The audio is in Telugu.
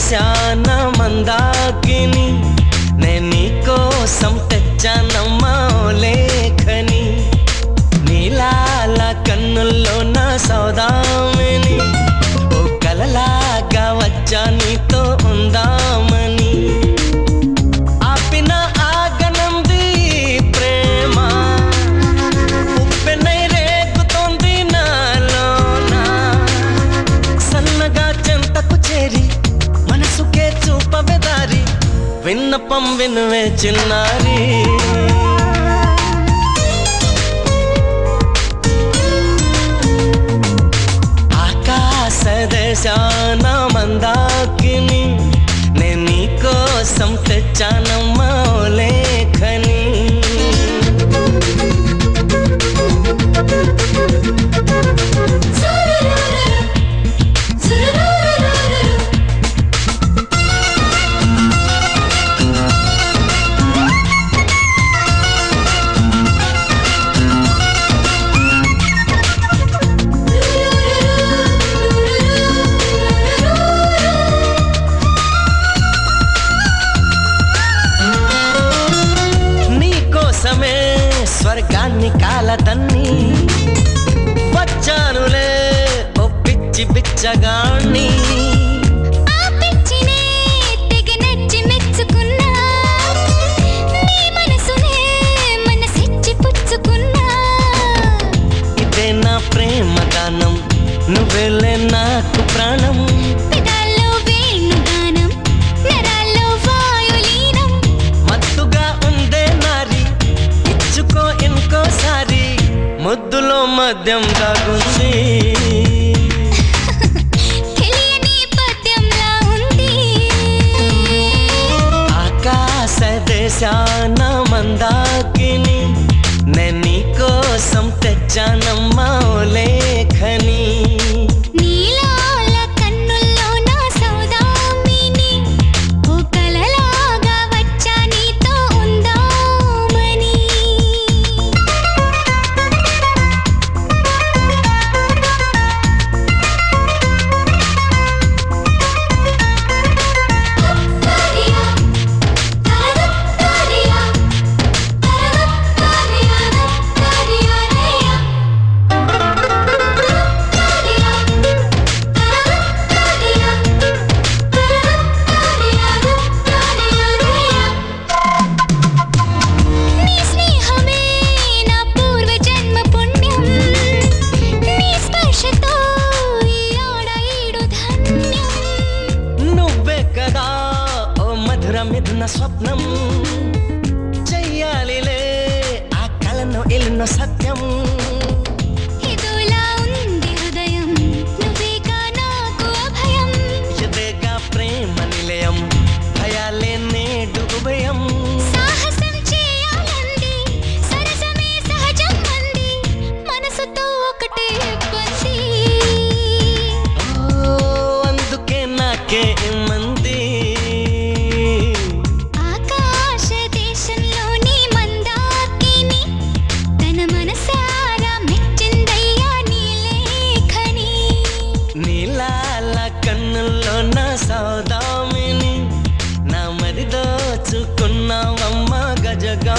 దేశాన మందాకిని నే నీకోసం తెచ్చానమ్మా లేఖని నీలాల కన్నుల్లో నా సౌదామిని ఓ కలలాగా వచ్చా నీతో ఉందామని ఆపిన ఆగనంది ప్రేమ ఉప్పెనై రేగుతోంది నాలోన సన్నగా చెంతకు చేరి మనసుకే చూపవే దారి విన్నపం వినువే చిన్నారి దేశాన మందాకిని నే నీకోసం తెచ్చానమ్మా లేఖని స్వర్గాన్ని కాలతన్ని వచ్చానులే ఓ పిచ్చి పిచ్చగాన్ని ఇదే నా ప్రేమ గానం నువ్వెళ్ళే నాకు ప్రాణం ఇంకోసారి ముద్దులో మద్యం తాగుంది ఆకాశ దేశాన మందాకిని నే నీకోసం తెచ్చానమ్మా లేఖని మిథున స్వప్నం చెయ్యాలిలే ఆ కలను ఎల్లున్న సత్యం ఇదిలా ఉంది హృదయం నువ్వేగా నాకు అభయం ఇదేగా ప్రేమ నిలయం భయాలే నేడు ఉభయం సాహసం చేయాలంది సరసమే సహజం అంది మనసుతో ఒకటే బంది అందుకే నాకే మంది కన్నుల్లో నా సౌదామిని నా మరి దోచుకున్నావమ్మ గజగా